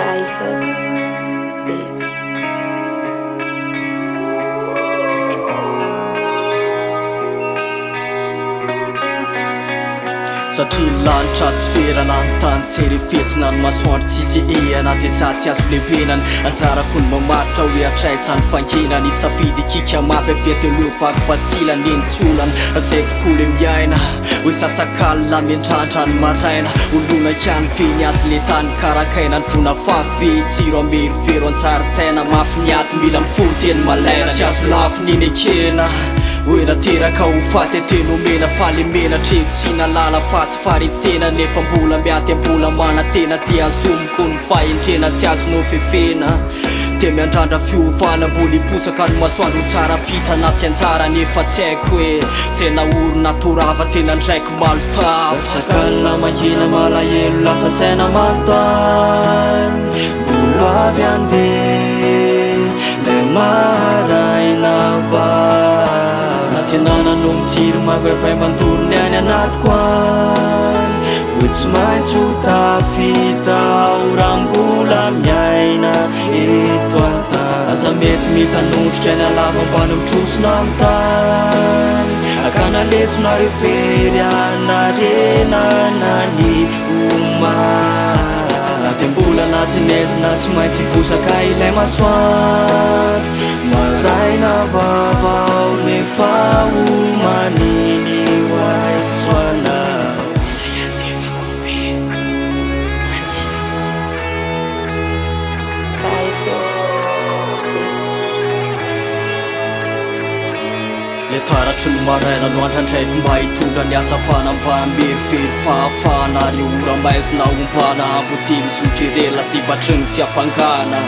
Kaiser Beats. Satria lanitra tsy ferana an-tany tsery fesina ny masoandro tsisy anaty zatsy azo lehibenany anjarako ny mamaritra hoe atraizany fanginany isafidy kika mafy afeteleo vakibatsilany entsy olana zay tokolo miaina hoe sasakalina miandrandra ny maraina olona kany feny azy le tany karakaina ny vona favy tsiro amerifero anjaritaina mafy niaty mila mifoteny malaina tsy azo lafy niny ekena hoe nateraka ho faty teno mena falemena treko tsy nalala fatsy farisena nefa mbola miaty ambola manatena ty azomiko ny fahendrena tsy azonao fefena te miandrandra fiovana mbola iposaka ny masoandro tsara fitana sy anjara nefa tsy haiko hoe zay naorona torava tena ndraiky malotava sakalina mangina malahelo lasa saina manontany mbola avy any ve le maraina tenana no mitsiry mavavay mandorony any anatiko any hoe tsy maintsy ho tafita ho raha mbola miaina eto antany aza mety mitanondrika any alava ambany mitrosona amin'ny tany akana lesona refery anarenana ny omana de mbola anatinezina tsy maintsy hiposaka ilay masoandro maraina vavao nefa ho maniny hoaisoanao Ra-TIX Kaiser Beats. le taratry ny maraina no andrandraiky mba hitondra ny asa fanamba merifery fahafana ary ora maizina ombana amboty misotry irela sy batry ny fiampangana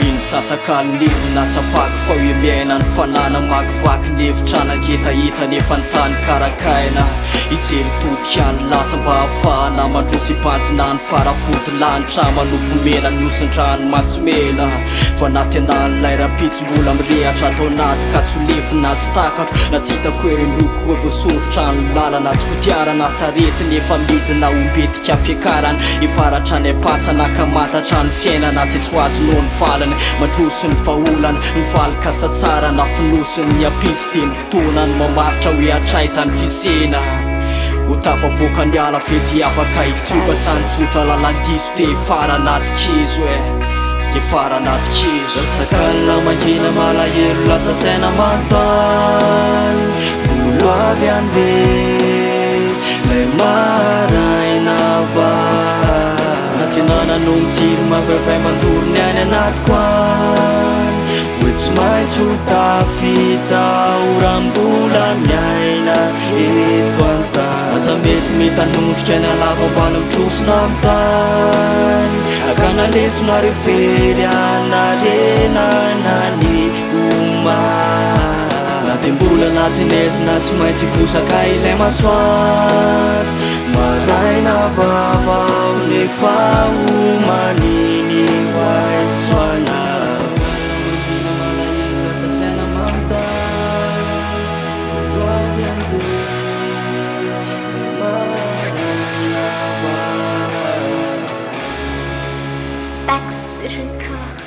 iny sasakalon'elo natsapaky fa hoe miaina ny fanana makivaky nevitra nanketahita nefa ny tany karakaina ijery totika any lasa mba hafahana mandrosy ipanjina ny farafody lanitra manompo mena niosondrany masomena fa naty anany lairapitsy mbola mirehatra atao anaty ka tsy lefina tsy takato na tsy hitako hoe renoko hoe voasorotra ny lalana tsy kotiarana sarety nefa midina ombetika fiakarana ifaratra ny apatsana ka matatra ny fiainana zay tsy ho azonao ny valany mandroso ny vaolana ny valika satsarana finosiny ny apitsy de ny fotoanany mamaritra hoe atraizany fisena ho tafavoaka ny ala fety afaka isoka sanjotra lalandiso de fara anaty kizo de fara anaty kizo sakalina mangina malahelo lasa saina manontany mbola avy any ve le maraina tenana no mitsiry mavavay mandorony any anatiko any hoe tsy maintsy ho tafita ho raha mbola miaina eto antany aza mety mitanondrika any alava ambany mitrosona amin'ny tany akana lesona refery anarenana ny omana de mbola anatinezina tsy maintsy hiposaka ilay masoandro maraina vavao nefa ho maniny hoaisoanao mangina malahelo lasa saina manontany mbola avy any ve le maraina vavao Tax Record.